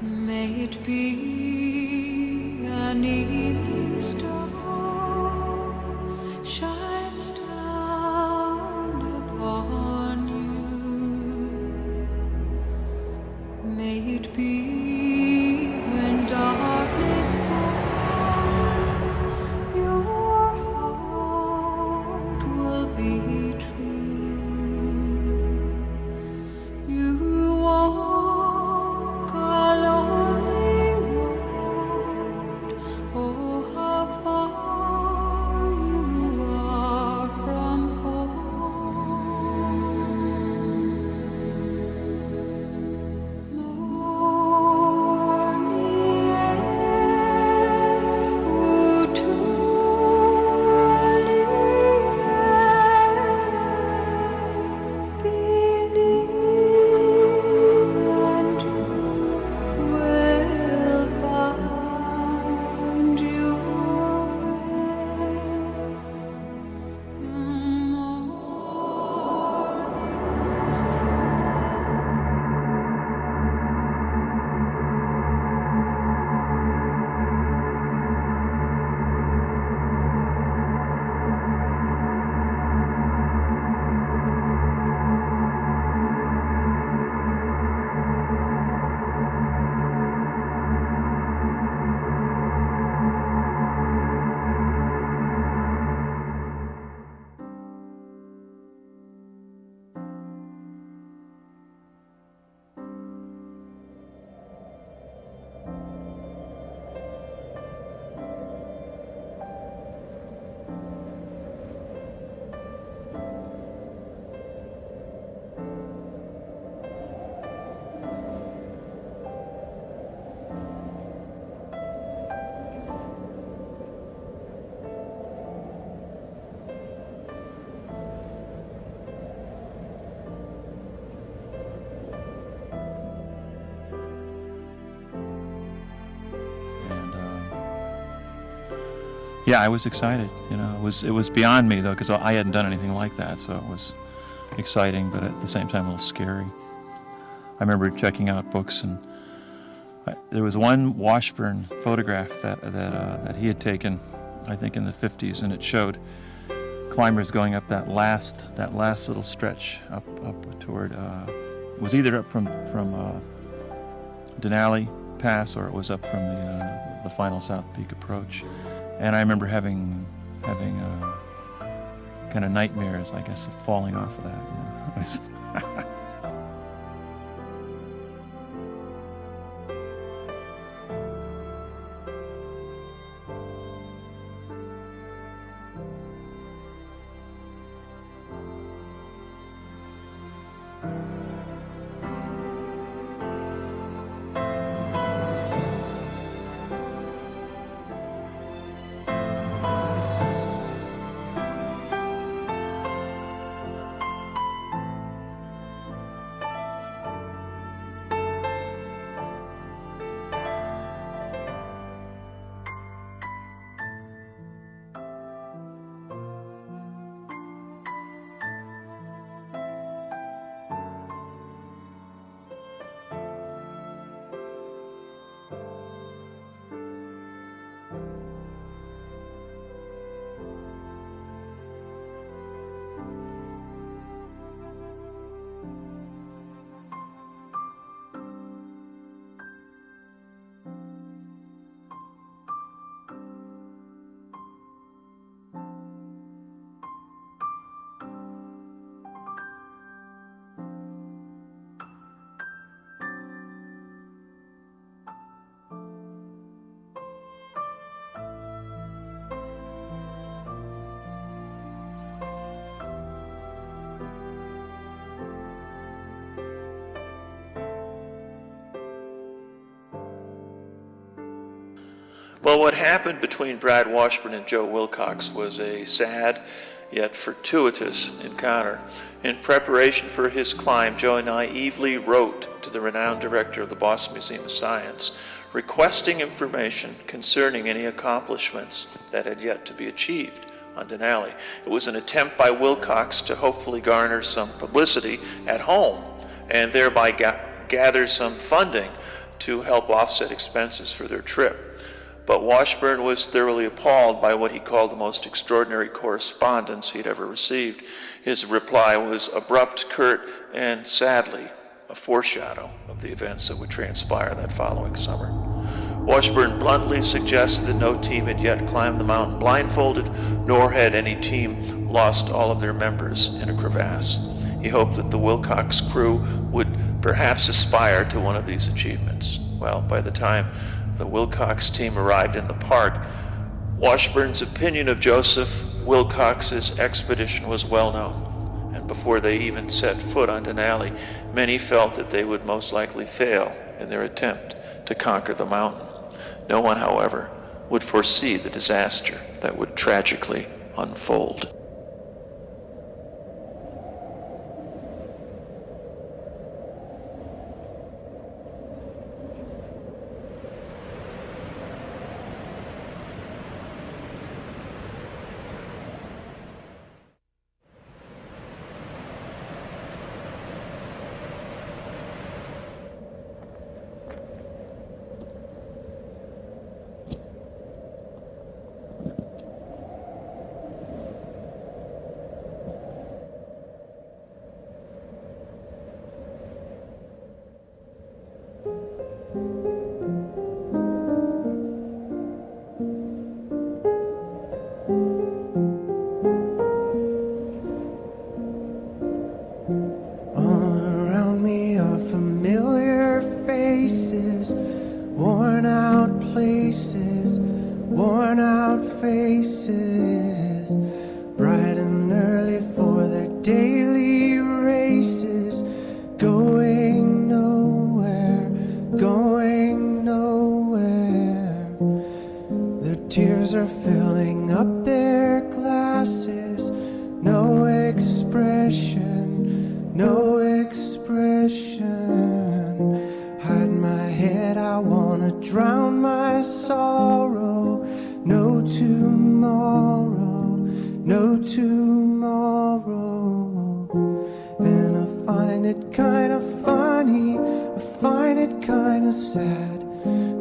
May it be an evening star shines down upon you. May it be when darkness falls, your heart will be true. You walk a lonely road, oh how far you are from home. Morning air, ooh, to believe and you will find your Yeah, I was excited. You know, it was beyond me though, because I hadn't done anything like that. So it was exciting, but at the same time a little scary. I remember checking out books, and there was one Washburn photograph that he had taken, I think in the 50s, and it showed climbers going up that last little stretch up toward. It was either up from Denali Pass, or it was up from the final South Peak approach. And I remember having kind of nightmares, I guess, of falling off of that. You know? Well, what happened between Brad Washburn and Joe Wilcox was a sad yet fortuitous encounter. In preparation for his climb, Joe naively wrote to the renowned director of the Boston Museum of Science, requesting information concerning any accomplishments that had yet to be achieved on Denali. It was an attempt by Wilcox to hopefully garner some publicity at home and thereby gather some funding to help offset expenses for their trip. But Washburn was thoroughly appalled by what he called the most extraordinary correspondence he'd ever received. His reply was abrupt, curt, and sadly a foreshadow of the events that would transpire that following summer. Washburn bluntly suggested that no team had yet climbed the mountain blindfolded, nor had any team lost all of their members in a crevasse. He hoped that the Wilcox crew would perhaps aspire to one of these achievements. Well, by the time the Wilcox team arrived in the park, Washburn's opinion of Joseph Wilcox's expedition was well known, and before they even set foot on Denali, many felt that they would most likely fail in their attempt to conquer the mountain. No one, however, would foresee the disaster that would tragically unfold. Worn out faces, bright and early for their daily races, going nowhere, going nowhere. Their tears are filling up their glasses, no expression, no expression. Hide my head, I wanna drown my sorrow. No tomorrow, no tomorrow. And I find it kind of funny, I find it kind of sad.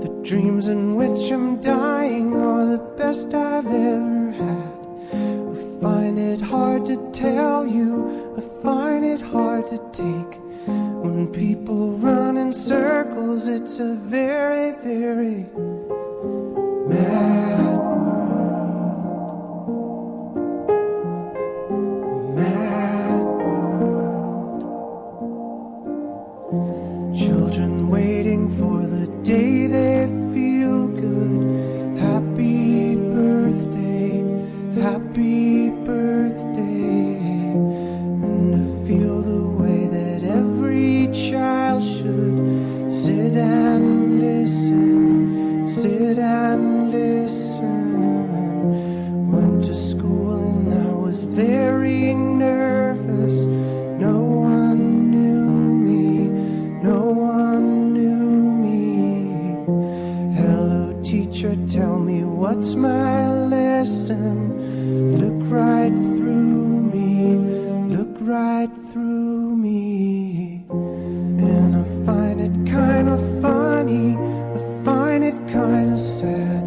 The dreams in which I'm dying are the best I've ever had. I find it hard to tell you, I find it hard to take. When people run in circles, it's a very, very mad world. Mad world. Children waiting for the day they feel good. Happy birthday, happy birthday. And to feel the way that every child should sit and listen, sit and listen. Went to school and I was very nervous. No one knew me, no one knew me. Hello teacher, tell me what's my lesson. Look right through me, look right through me. And I find it kind of funny, I find it kind of sad.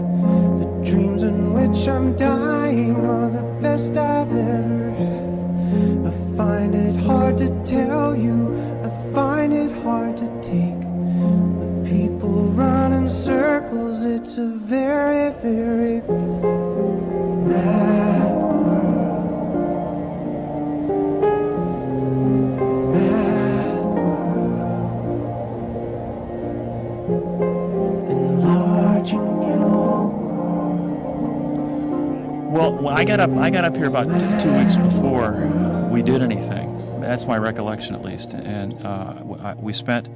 The dreams in which I'm dying are the best I've ever had. I find it hard to tell you, I find it hard to take. When people run in circles, it's a very, very mad world. Mad world. Enlarging your Well, when I got up here about 2 weeks before we did anything. That's my recollection, at least. And we spent.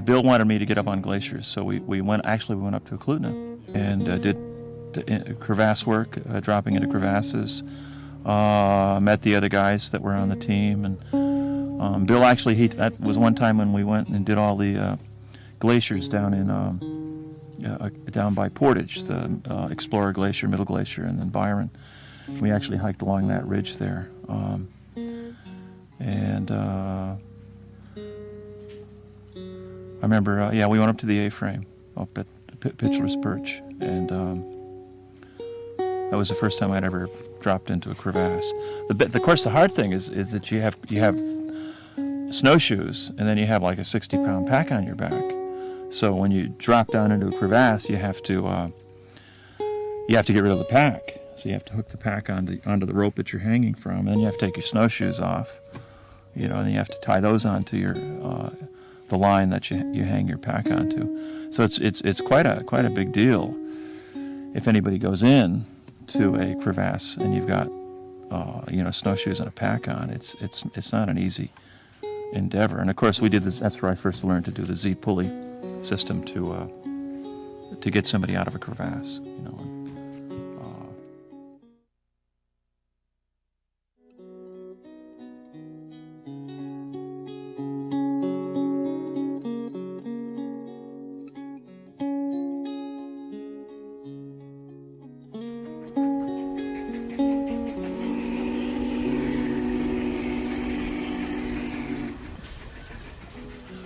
Bill wanted me to get up on glaciers, so we went up to Eklutna and did crevasse work, dropping into crevasses. Met the other guys that were on the team, and Bill actually that was one time when we went and did all the glaciers down in down by Portage, the Explorer Glacier, Middle Glacier, and then Byron. We actually hiked along that ridge there, and I remember, we went up to the A-frame up at Pitcher's Perch, and that was the first time I'd ever dropped into a crevasse. Of course, the hard thing is that you have snowshoes, and then you have like a 60-pound pack on your back. So when you drop down into a crevasse, you have to get rid of the pack. So you have to hook the pack onto the rope that you're hanging from, and then you have to take your snowshoes off, and you have to tie those onto your the line that you hang your pack onto. So it's quite a big deal if anybody goes in to a crevasse and you've got snowshoes and a pack on. It's not an easy endeavor. And of course we did this. That's where I first learned to do the Z pulley system to get somebody out of a crevasse.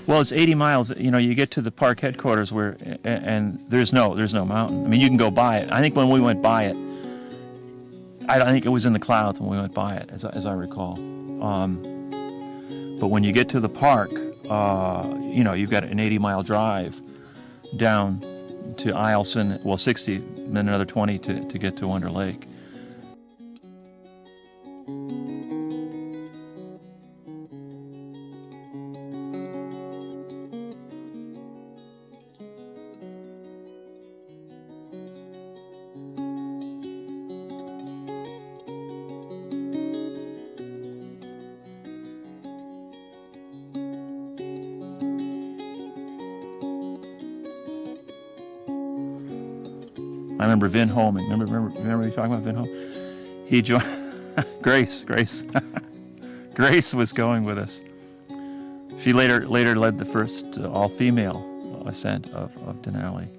Well, it's 80 miles. You get to the park headquarters and there's no mountain. I mean, you can go by it. I think when we went by it, I think it was in the clouds when we went by it, as I recall. But when you get to the park, you've got an 80-mile drive down to Eielson. Well, 60, and then another 20 to get to Wonder Lake. I remember Vin Holman. Remember you talking about Vin Holman? He joined Grace. Grace was going with us. She later led the first all-female ascent of Denali.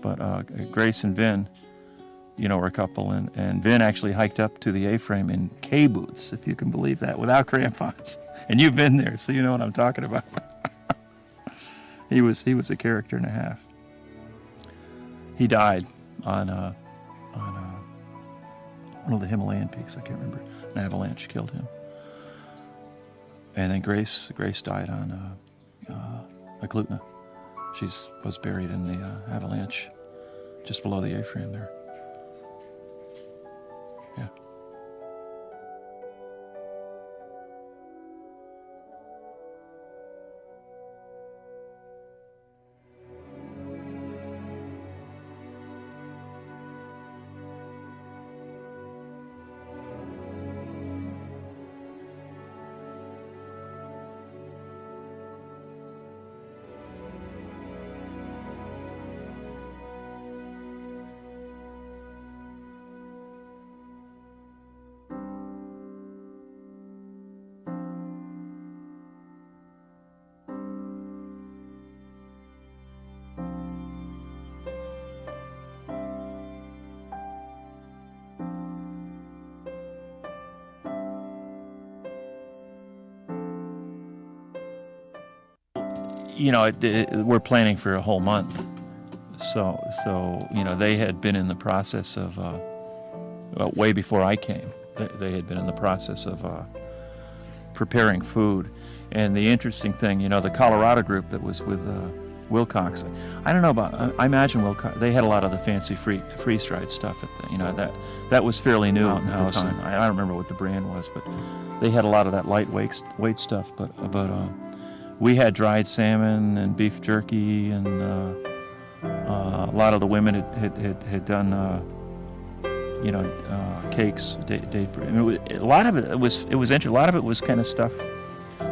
But Grace and Vin, were a couple, and Vin actually hiked up to the A-frame in K-boots, if you can believe that, without crampons. And you've been there, so you know what I'm talking about. He was a character and a half. He died on one of the Himalayan peaks. I can't remember. An avalanche killed him. And then Grace died on Aglutna. She was buried in the avalanche just below the A-frame there. Yeah. We're planning for a whole month. So they had been in the process of, way before I came, they had been in the process of preparing food. And the interesting thing, the Colorado group that was with Wilcox, I don't know about, I imagine Wilcox, they had a lot of the fancy freeze-dried stuff that was fairly new at the time. I don't remember what the brand was, but they had a lot of that lightweight stuff, but we had dried salmon and beef jerky, and a lot of the women had done, cakes, date bread. I mean, a lot of it was interesting. A lot of it was kind of stuff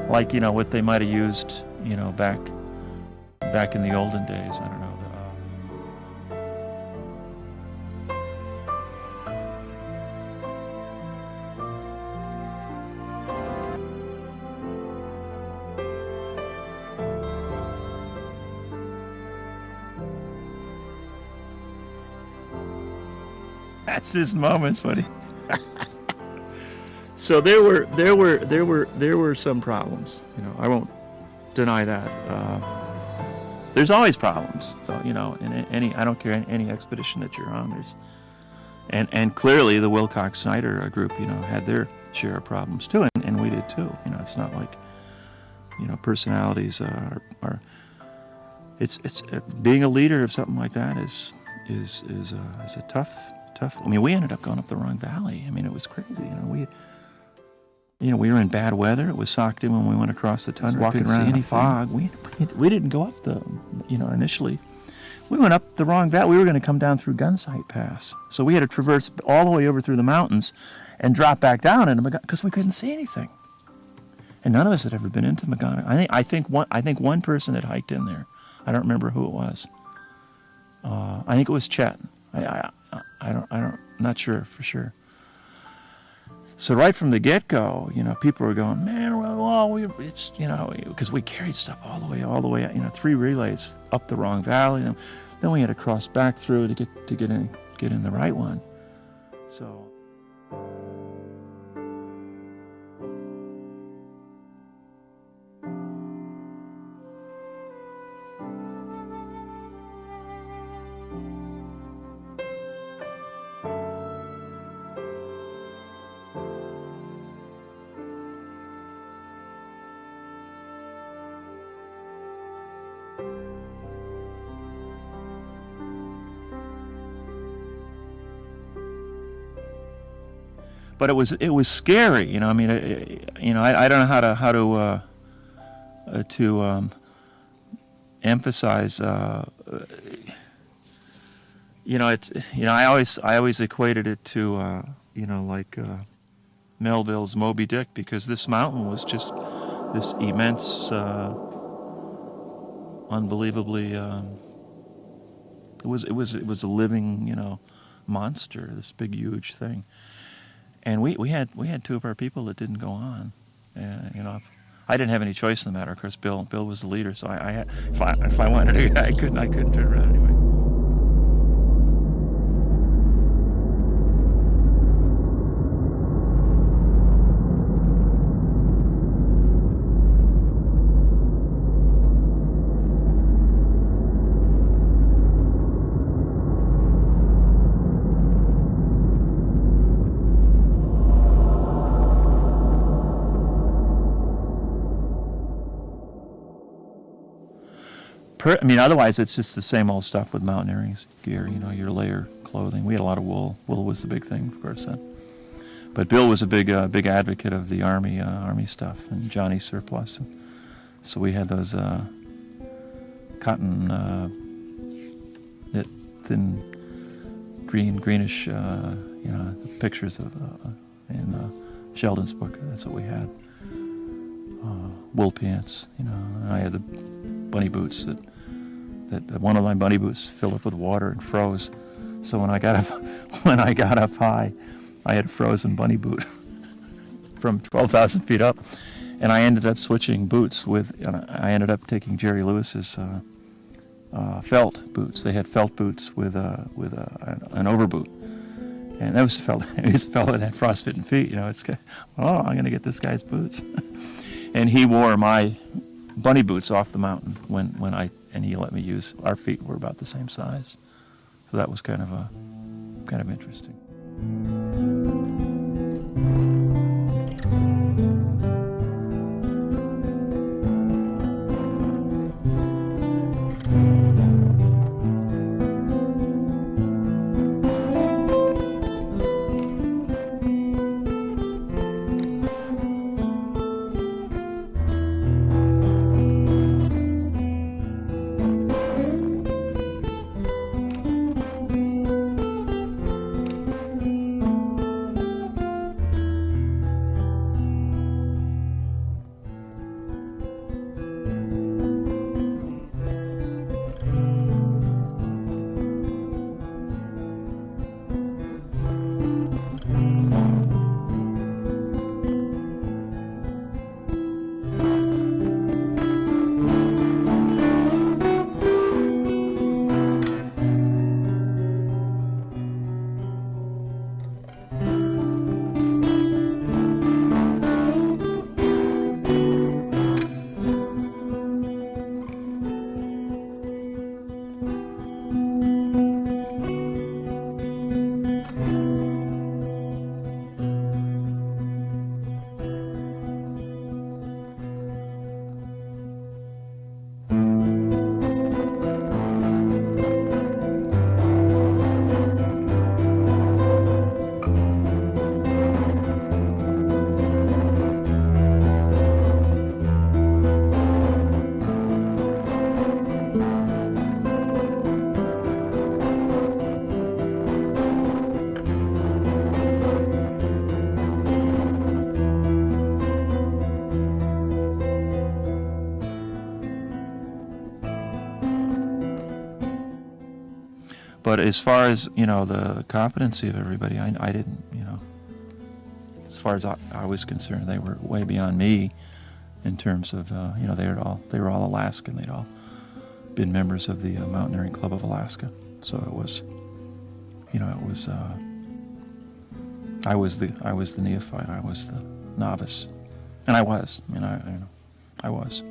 like what they might have used, back in the olden days. I don't know. That's his moments, buddy. So there were some problems. I won't deny that. there's always problems. So, in any, I don't care, any expedition that you're on, there's, and clearly the Wilcox Snyder group, had their share of problems too, and we did too. It's not like, personalities are it's being a leader of something like that is a tough. I mean, we ended up going up the wrong valley. I mean, it was crazy. We were in bad weather. It was socked in when we went across the tundra. Walking around in fog. We didn't go up the, initially. We went up the wrong valley. We were going to come down through Gunsight Pass. So we had to traverse all the way over through the mountains and drop back down into Magana because we couldn't see anything. And none of us had ever been into Magana. I think one person had hiked in there. I don't remember who it was. I think it was Chet. I'm not sure for sure. So right from the get-go, people were going, man, it's, because we carried stuff all the way, 3 relays up the wrong valley. And then we had to cross back through to get in the right one. So. But it was scary, I mean, I don't know how to emphasize, I always equated it to like Melville's Moby Dick, because this mountain was just this immense, unbelievably, it was a living monster, this big huge thing. And we had 2 of our people that didn't go on. I didn't have any choice in the matter. Of course, Bill was the leader, so I had, if I wanted to, I couldn't turn around anyway. Otherwise it's just the same old stuff with mountaineering gear, your layer clothing. We had a lot of wool. Wool was the big thing, of course, then. But Bill was a big advocate of the Army stuff, and Johnny surplus. And so we had those cotton knit, thin, greenish, pictures of in Sheldon's book. That's what we had. Wool pants, and I had the bunny boots that one of my bunny boots filled up with water and froze. So when I got up high, I had a frozen bunny boot from 12,000 feet up, and I ended up switching boots I ended up taking Jerry Lewis's felt boots. They had felt boots with an overboot, and that was felt. It was felt that had frostbitten feet. I'm going to get this guy's boots, and he wore my bunny boots off the mountain and he let me use. Our feet were about the same size, so that was kind of interesting. But as far as, the competency of everybody, I didn't, as far as I was concerned, they were way beyond me in terms of, they were all Alaskan. They'd all been members of the Mountaineering Club of Alaska. So it was, I was the neophyte. I was the novice, and I was. I was.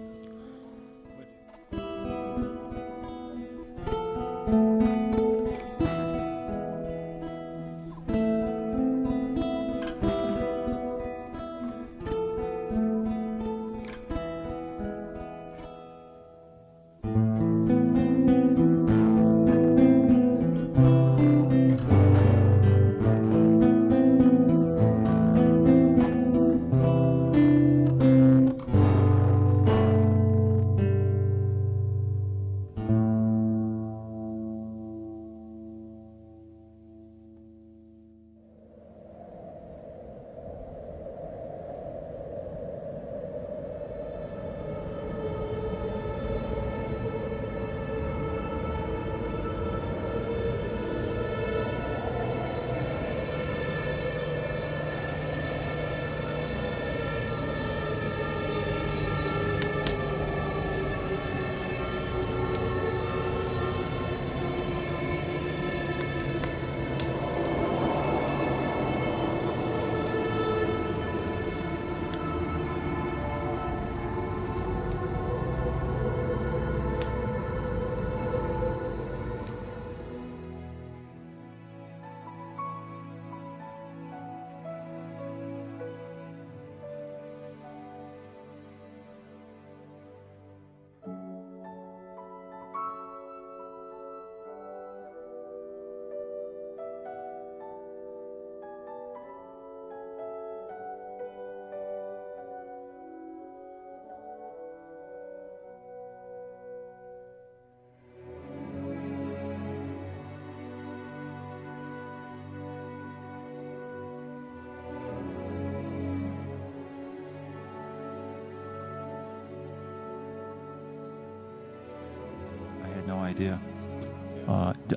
No idea.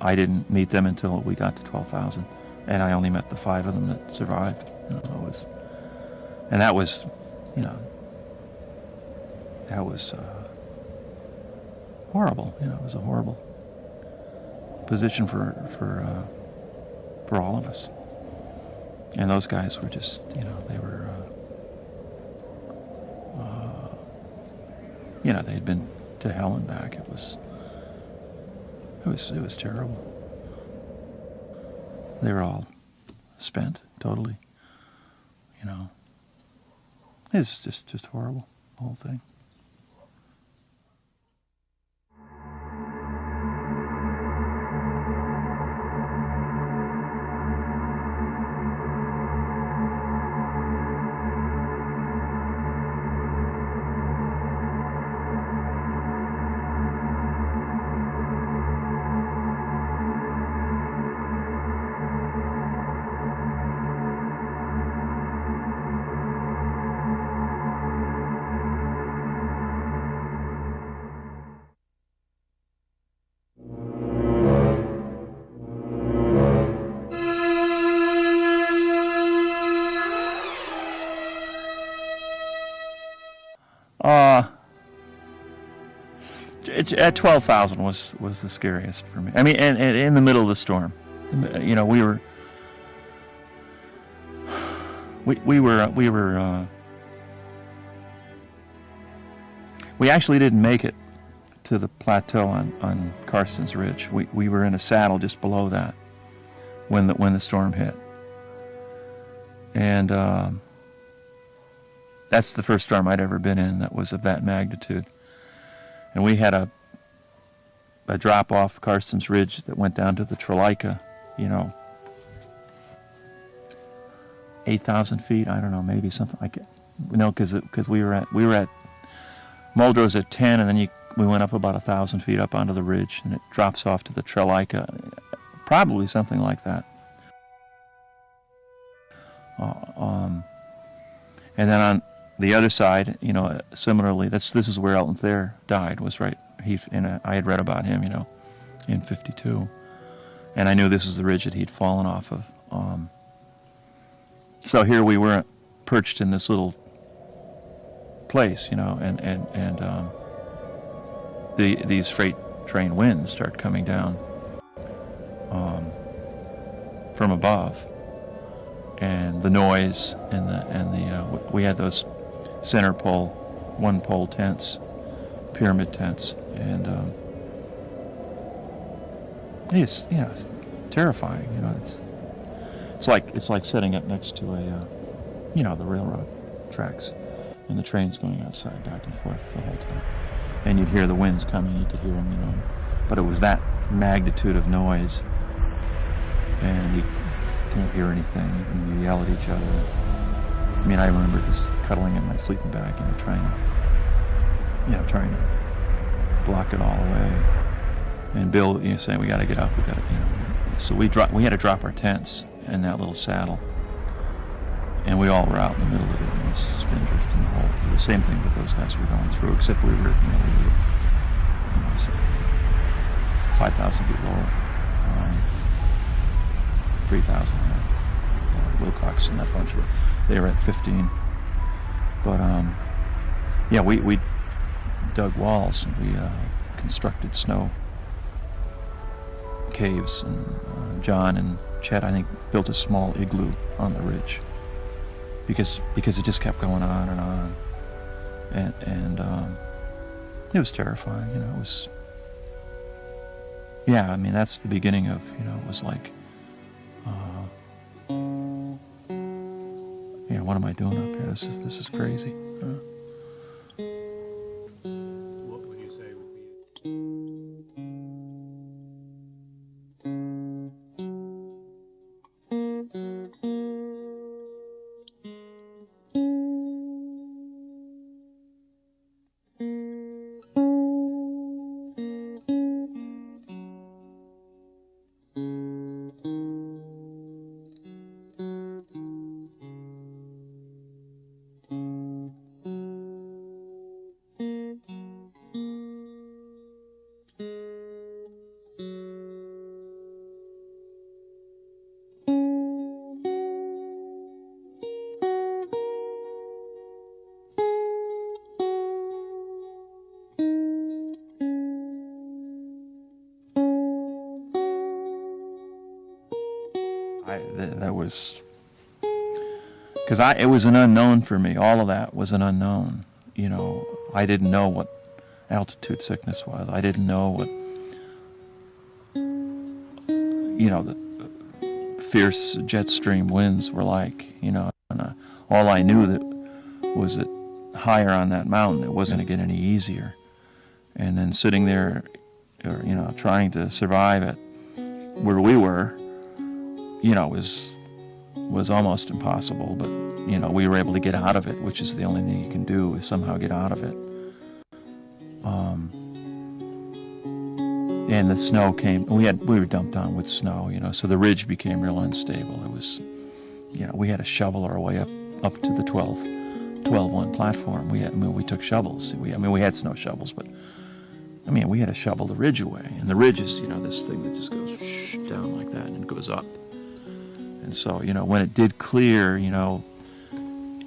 I didn't meet them until we got to 12,000, and I only met the 5 of them that survived. And that was horrible. It was a horrible position for all of us. And those guys were just, they were, they had been to hell and back. It was terrible. They were all spent totally. It's just horrible, the whole thing. At 12,000 was the scariest for me. I mean, and in the middle of the storm, we actually didn't make it to the plateau on Karstens Ridge. We were in a saddle just below that when the storm hit, and that's the first storm I'd ever been in that was of that magnitude. And we had a drop off Karstens Ridge that went down to the Tralaika, 8,000 feet. I don't know, maybe something like it. Because we were at Muldrow's at 10, and then we went up about 1,000 feet up onto the ridge, and it drops off to the Tralaika, probably something like that. And then on the other side, similarly, this is where Elton Thayer died. Was right. I had read about him, in '52, And I knew this was the ridge that he'd fallen off of. So here we were perched in this little place, you know, and these freight train winds start coming down from above, and the noise and the we had those center pole, one pole tents, pyramid tents, and it's terrifying. You know, it's like sitting up next to a the railroad tracks, and the trains going outside back and forth the whole time, and you'd hear the winds coming. You could hear them, you know, but it was that magnitude of noise, and you can't hear anything. And you yell at each other. I mean, I remember just cuddling in my sleeping bag, trying to block it all away. And Bill, saying, "We got to get up. We got to, So we had to drop our tents in that little saddle, and we all were out in the middle of it, and spin drifting the whole. The same thing that those guys were going through, except we were 5,000 feet lower, 3,000. Wilcox and that bunch they were at 15. But we dug walls, and we constructed snow caves, and John and Chet, I think, built a small igloo on the ridge because it just kept going on and on, and it was terrifying. It was, I mean, that's the beginning of, it was like, what am I doing up here? This is crazy. What would you say would be? That was because it was an unknown for me. All of that was an unknown. I didn't know what altitude sickness was. I didn't know what the fierce jet stream winds were like. And all I knew was that higher on that mountain, it wasn't going to get any easier. And then sitting there, trying to survive at where we were, was almost impossible, but we were able to get out of it, which is the only thing you can do, is somehow get out of it. And the snow came. We were dumped on with snow, so the ridge became real unstable. It was, we had to shovel our way up to the 12-1 platform. We took shovels. We had snow shovels, but we had to shovel the ridge away. And the ridge is, this thing that just goes down like that and goes up. And so, when it did clear,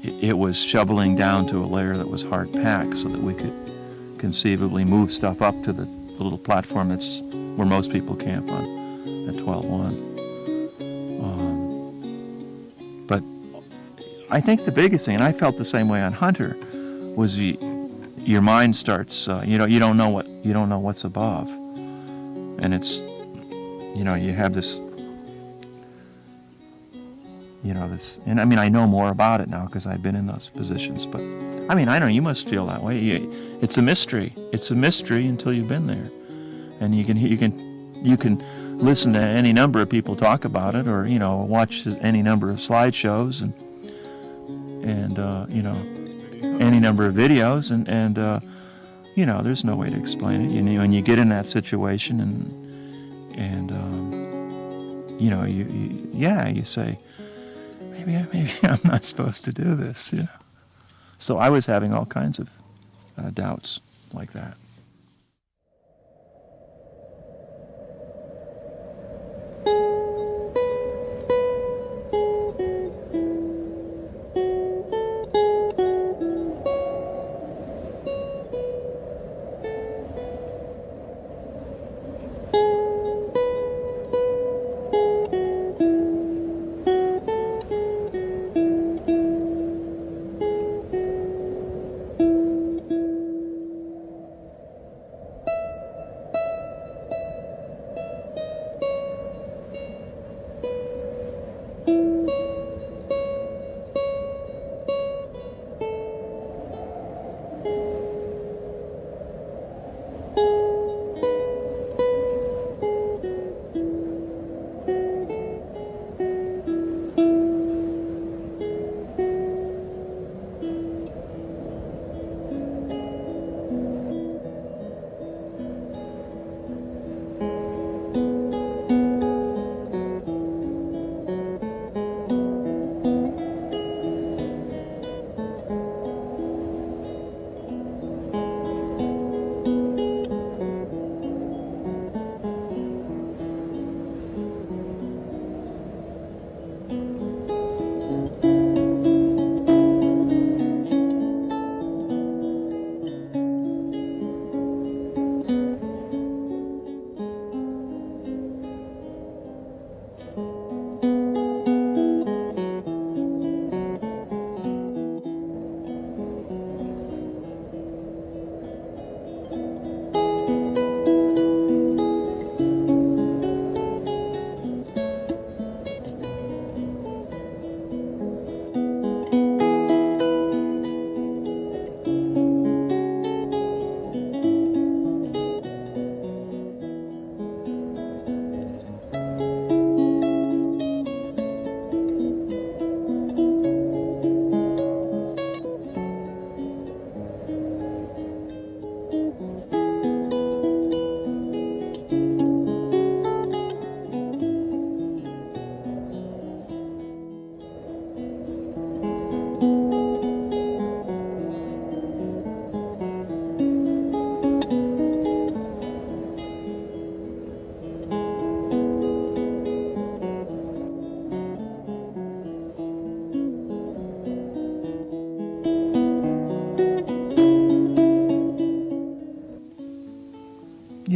it was shoveling down to a layer that was hard packed so that we could conceivably move stuff up to the little platform that's where most people camp on at 12-1. But I think the biggest thing, and I felt the same way on Hunter, was your mind starts, you don't know what's above. And it's, you have this, and I know more about it now because I've been in those positions, but I know you must feel that way. It's a mystery. It's a mystery until you've been there, and you can listen to any number of people talk about it, or watch any number of slideshows and any number of videos, and there's no way to explain it. And you get in that situation, and you say, maybe I'm not supposed to do this, So I was having all kinds of doubts like that.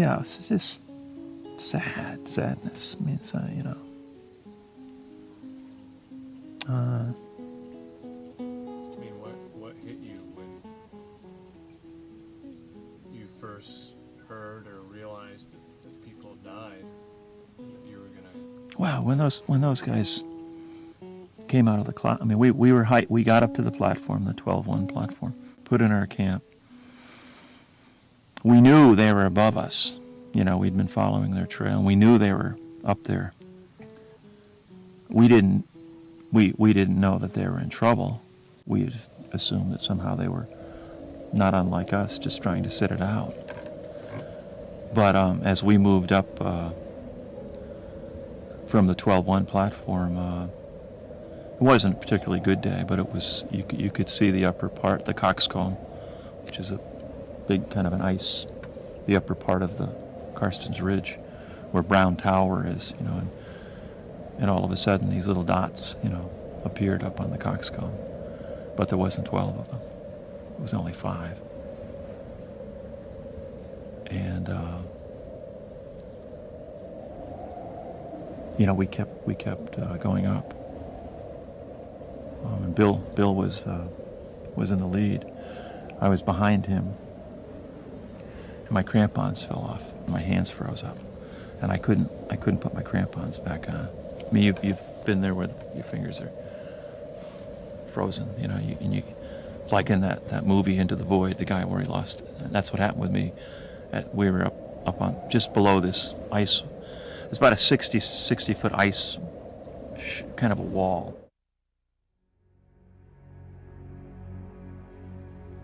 yeah, it's just sadness. I mean, it's, you know. I mean, what hit you when you first heard or realized that people died? That you were gonna. Wow, when those guys came out of the cloud, I mean, we were we got up to the platform, the 12-1 platform, put in our camp. We knew they were above us. You know, we'd been following their trail, and we knew they were up there. We didn't know that they were in trouble. We just assumed that somehow they were not unlike us, just trying to sit it out. But as we moved up from the 12-1 platform, it wasn't a particularly good day, but it was. You could see the upper part, the coxcomb, which is a big kind of an ice, the upper part of the Karstens Ridge, where Brown Tower is, you know, and all of a sudden these little dots, you know, appeared up on the coxcomb, but there wasn't 12 of them. It was only 5. And you know, we kept going up. And Bill was in the lead. I was behind him, and my crampons fell off. My hands froze up, and I couldn't put my crampons back on. I mean, you've been there where your fingers are frozen, you know. It's like in that movie Into the Void, the guy where he lost. And that's what happened with me. We were up on just below this ice. It's about a 60 foot ice, kind of a wall.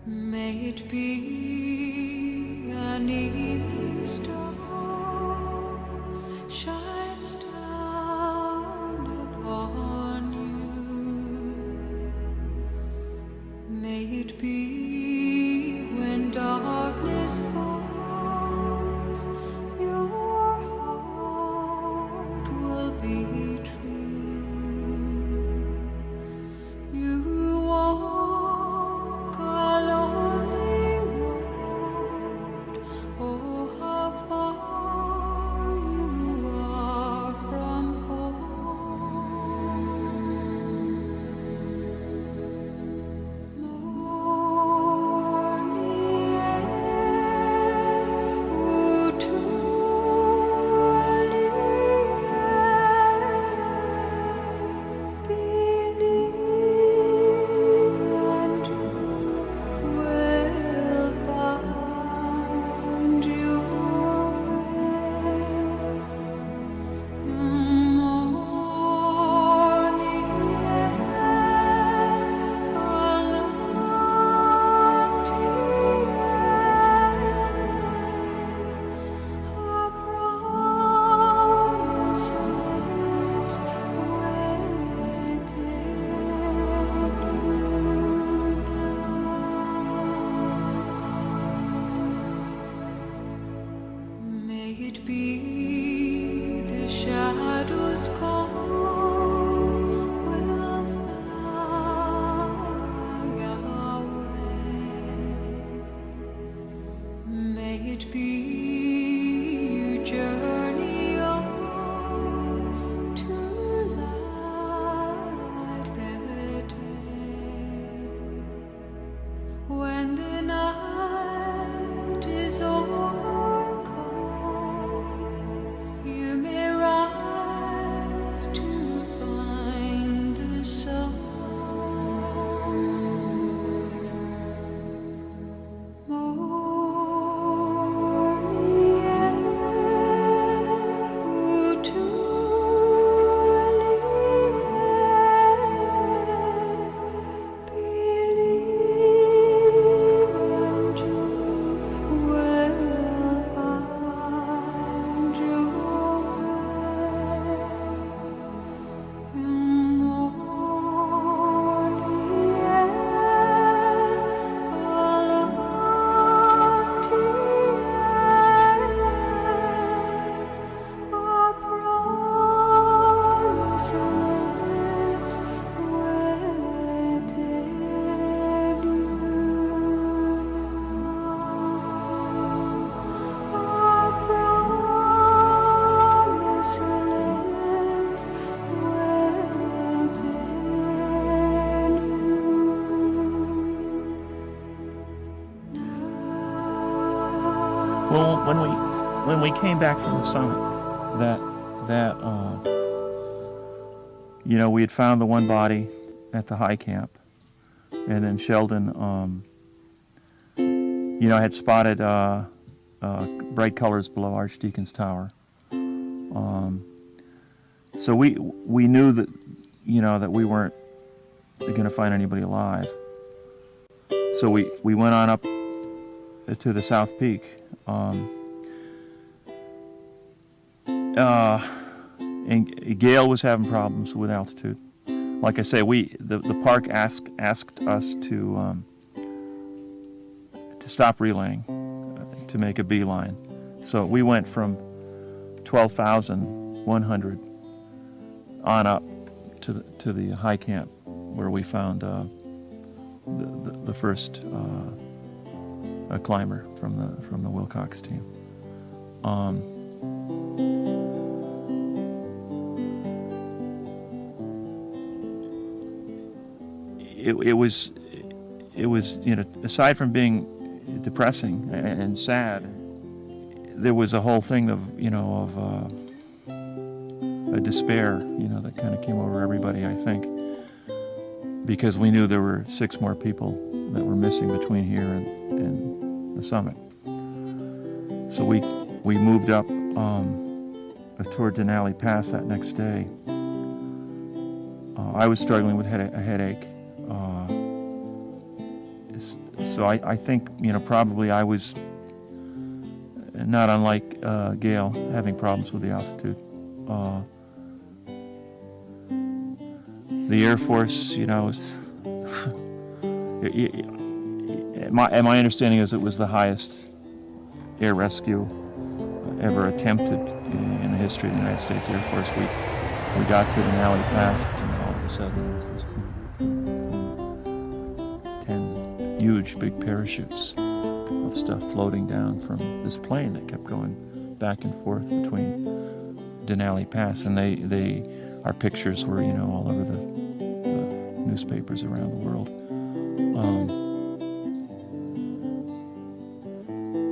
May it be an evening star shines down upon you. May it be when darkness falls, your heart will be true. You walk a lonely road. Oh, how far you are from home. Morning air, ooh, truly believe and you will find your way. Morning air, a empty a promise lives within you. May it be the shadows call will fly away. May it be you journey on to light the day. When the night is overcome, you may rise to find the sun. Morning air, ooh, truly believe and you will Well, when we came back from the summit, we had found the one body at the high camp, and then Sheldon, had spotted bright colors below Archdeacon's Tower. So we knew that that we weren't going to find anybody alive. So we went on up to the South Peak. And Gail was having problems with altitude. Like I say, the park asked us to stop relaying, to make a beeline. So we went from 12,100 on up to the high camp, where we found the first climber from the Wilcox team. It was aside from being depressing and sad, there was a whole thing of a despair that kind of came over everybody, I think, because we knew there were 6 more people that were missing between here and the summit. So we moved up toward Denali Pass that next day. I was struggling with a headache. So I think, probably I was not unlike Gail, having problems with the altitude. The Air Force, my understanding is it was the highest air rescue ever attempted in the history of the United States Air Force. We got to Denali Pass, and all of a sudden there was this 10 huge big parachutes of stuff floating down from this plane that kept going back and forth between Denali Pass, and our pictures were all over the newspapers around the world.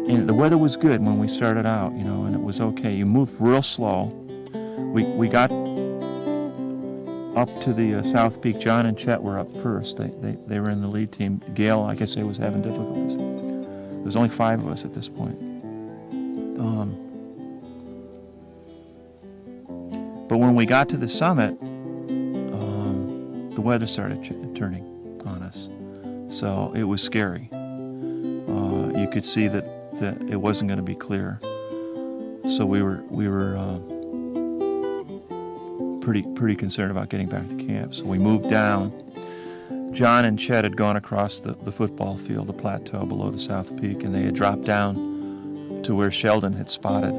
And the weather was good when we started out, and it was okay. You moved real slow. We got up to the South Peak. John and Chet were up first. They were in the lead team. Gail, like I say, was having difficulties. There was only 5 of us at this point. But when we got to the summit, the weather started turning on us. So it was scary. You could see that it wasn't going to be clear. So we were pretty concerned about getting back to camp. So we moved down. John and Chet had gone across the football field, the plateau below the South Peak, and they had dropped down to where Sheldon had spotted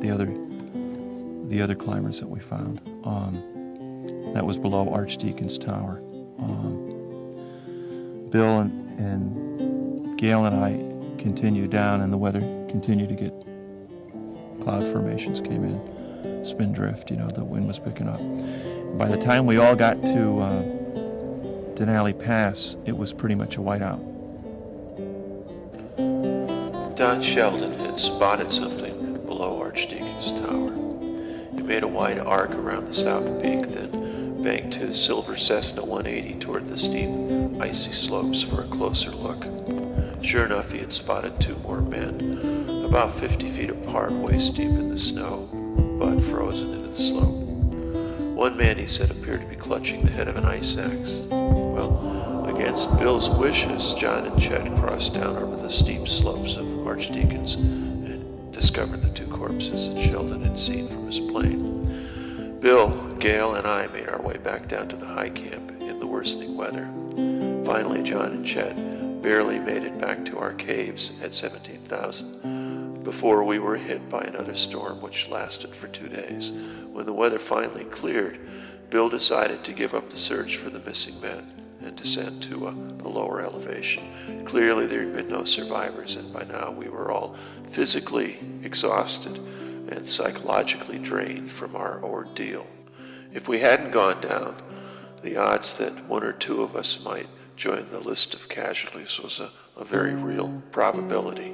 the other climbers that we found. That was below Archdeacon's Tower. Bill and Gail and I continued down, and the weather continued to get, cloud formations came in, spindrift, the wind was picking up. By the time we all got to Denali Pass, it was pretty much a whiteout. Don Sheldon had spotted something below Archdeacon's Tower. It made a wide arc around the South Peak, then banked his silver Cessna 180 toward the steep, icy slopes for a closer look. Sure enough, he had spotted 2 more men, about 50 feet apart, waist deep in the snow, but frozen into the slope. One man, he said, appeared to be clutching the head of an ice axe. Well, against Bill's wishes, John and Chet crossed down over the steep slopes of Archdeacon's and discovered the 2 corpses that Sheldon had seen from his plane. Bill, Gail, and I made our way back down to the high camp in the worsening weather. Finally, John and Chet barely made it back to our caves at 17,000 before we were hit by another storm which lasted for 2 days. When the weather finally cleared, Bill decided to give up the search for the missing men and descend to a lower elevation. Clearly there had been no survivors, and by now we were all physically exhausted and psychologically drained from our ordeal. If we hadn't gone down, the odds that 1 or 2 of us might join the list of casualties was a very real probability.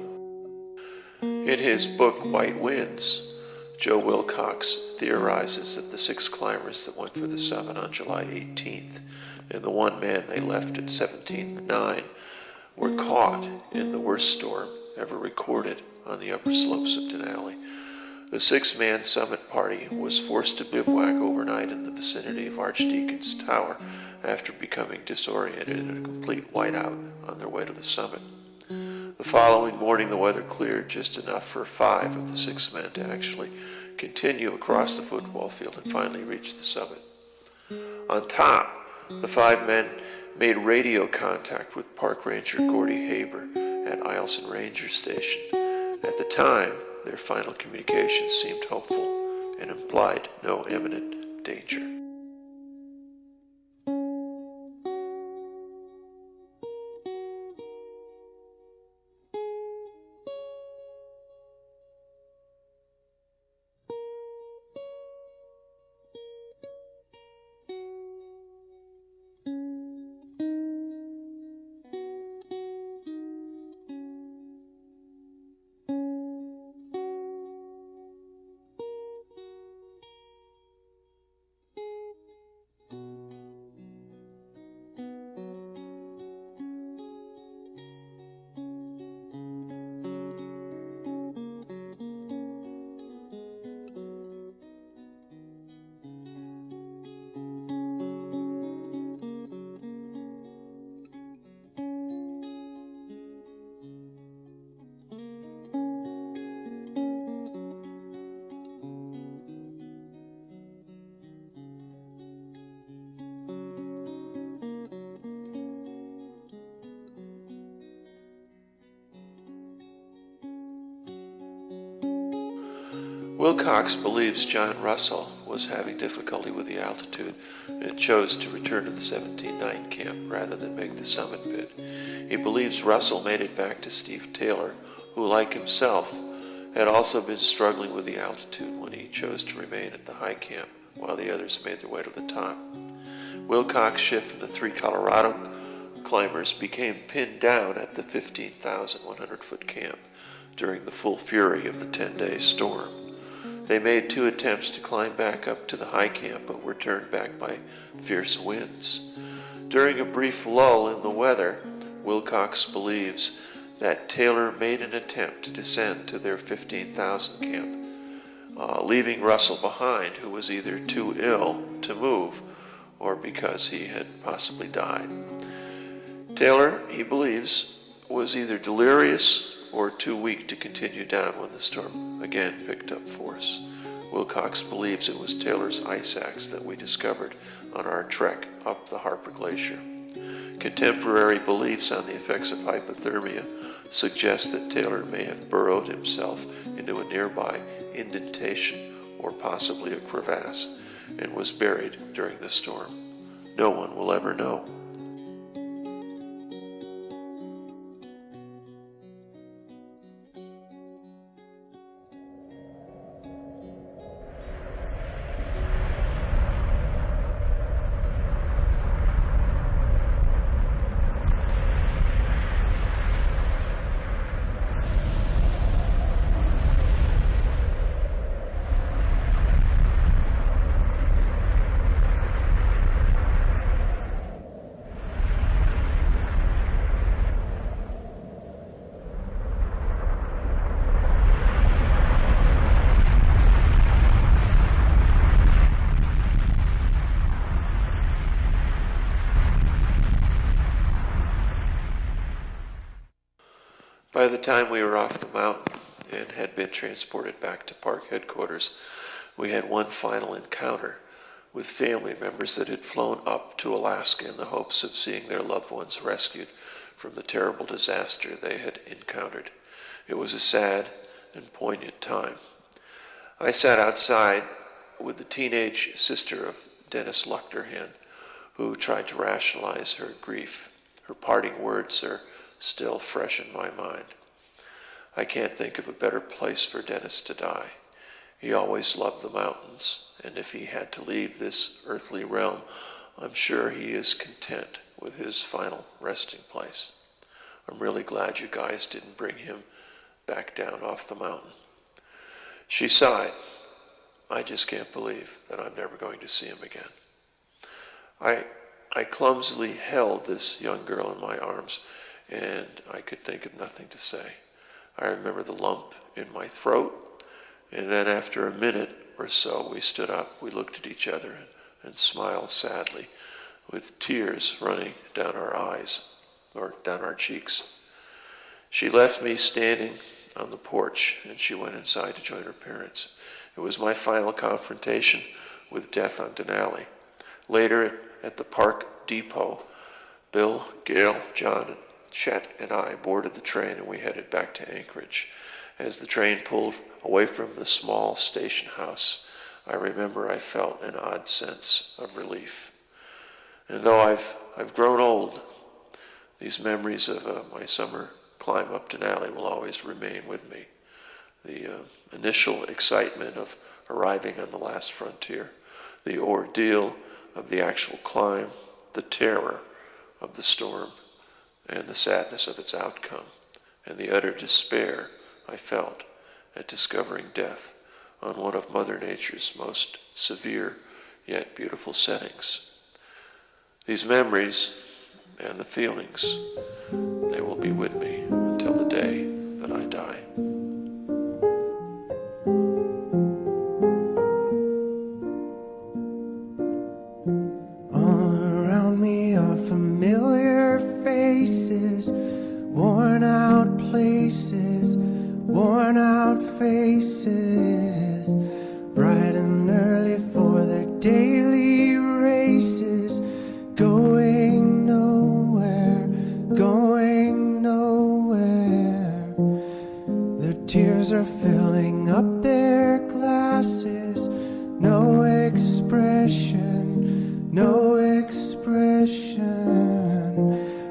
In his book, White Winds, Joe Wilcox theorizes that the 6 climbers that went for the summit on July 18th and the 1 man they left at 17.9 were caught in the worst storm ever recorded on the upper slopes of Denali. The 6-man summit party was forced to bivouac overnight in the vicinity of Archdeacon's Tower after becoming disoriented in a complete whiteout on their way to the summit. The following morning, the weather cleared just enough for 5 of the 6 men to actually continue across the football field and finally reach the summit. On top, the 5 men made radio contact with Park Ranger Gordy Haber at Eielson Ranger Station. At the time, their final communications seemed hopeful and implied no imminent danger. Wilcox believes John Russell was having difficulty with the altitude and chose to return to the 17.9 camp rather than make the summit bid. He believes Russell made it back to Steve Taylor, who, like himself, had also been struggling with the altitude when he chose to remain at the high camp while the others made their way to the top. Wilcox' shift from the 3 Colorado climbers became pinned down at the 15,100-foot camp during the full fury of the 10-day storm. They made 2 attempts to climb back up to the high camp, but were turned back by fierce winds. During a brief lull in the weather, Wilcox believes that Taylor made an attempt to descend to their 15,000 camp, leaving Russell behind, who was either too ill to move or because he had possibly died. Taylor, he believes, was either delirious or too weak to continue down when the storm again picked up force. Wilcox believes it was Taylor's ice axe that we discovered on our trek up the Harper Glacier. Contemporary beliefs on the effects of hypothermia suggest that Taylor may have burrowed himself into a nearby indentation or possibly a crevasse and was buried during the storm. No one will ever know. By the time we were off the mountain and had been transported back to park headquarters, we had one final encounter with family members that had flown up to Alaska in the hopes of seeing their loved ones rescued from the terrible disaster they had encountered. It was a sad and poignant time. I sat outside with the teenage sister of Dennis Luchterhan, who tried to rationalize her grief. Her parting words are still fresh in my mind. I can't think of a better place for Dennis to die. He always loved the mountains, and if he had to leave this earthly realm, I'm sure he is content with his final resting place. I'm really glad you guys didn't bring him back down off the mountain. She sighed. I just can't believe that I'm never going to see him again. I clumsily held this young girl in my arms, and I could think of nothing to say. I remember the lump in my throat, and then after a minute or so we stood up, we looked at each other and smiled sadly, with tears running down our eyes, or down our cheeks. She left me standing on the porch, and she went inside to join her parents. It was my final confrontation with death on Denali. Later, at the park depot, Bill, Gail, John, Chet, and I boarded the train, and we headed back to Anchorage. As the train pulled away from the small station house, I remember I felt an odd sense of relief. And though I've grown old, these memories of my summer climb up Denali will always remain with me. The initial excitement of arriving on the last frontier, the ordeal of the actual climb, the terror of the storm, and the sadness of its outcome, and the utter despair I felt at discovering death on one of Mother Nature's most severe yet beautiful settings. These memories and the feelings, they will be with me until the day that I die. All around me are familiar faces, worn out places, worn out faces, bright and early for their daily races, going nowhere, going nowhere. Their tears are filling up their glasses, no expression, no expression.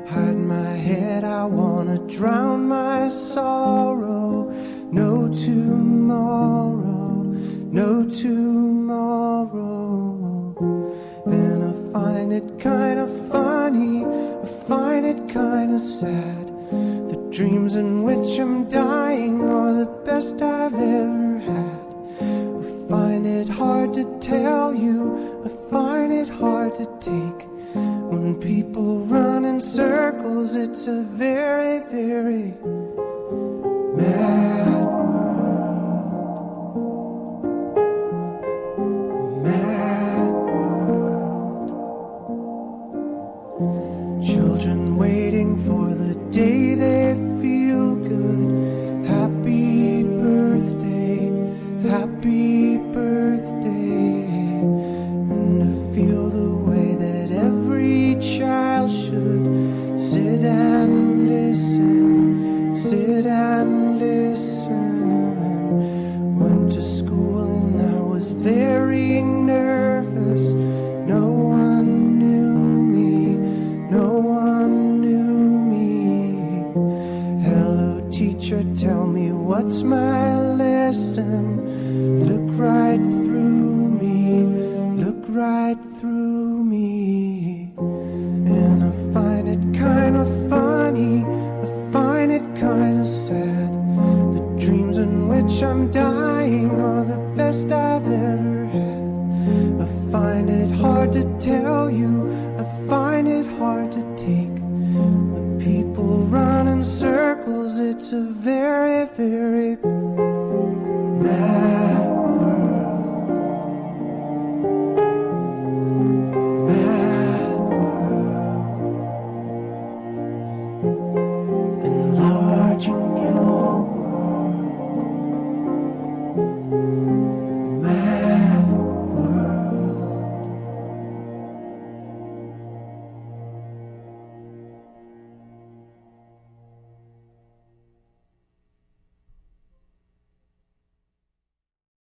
Hide my head, I wanna drown my sorrow. No tomorrow, no tomorrow. And I find it kind of funny, I find it kind of sad. The dreams in which I'm dying are the best I've ever had. I find it hard to tell you, I find it hard to take. When people run in circles, it's a very, very mad world. Mad world. Children waiting for the day they feel good. Happy birthday, happy birthday. And to feel the way that every child should sit and listen, sit and listen. Went to school and I was very nervous. No one knew me, no one knew me. Hello teacher, tell me what's my lesson. Look right through me, look right through me. And I find it kind of funny, I find it kind of sad. The dreams in which I'm dying are the best I've ever had. I find it hard to tell you, I find it hard to take. When people run in circles, it's a very, very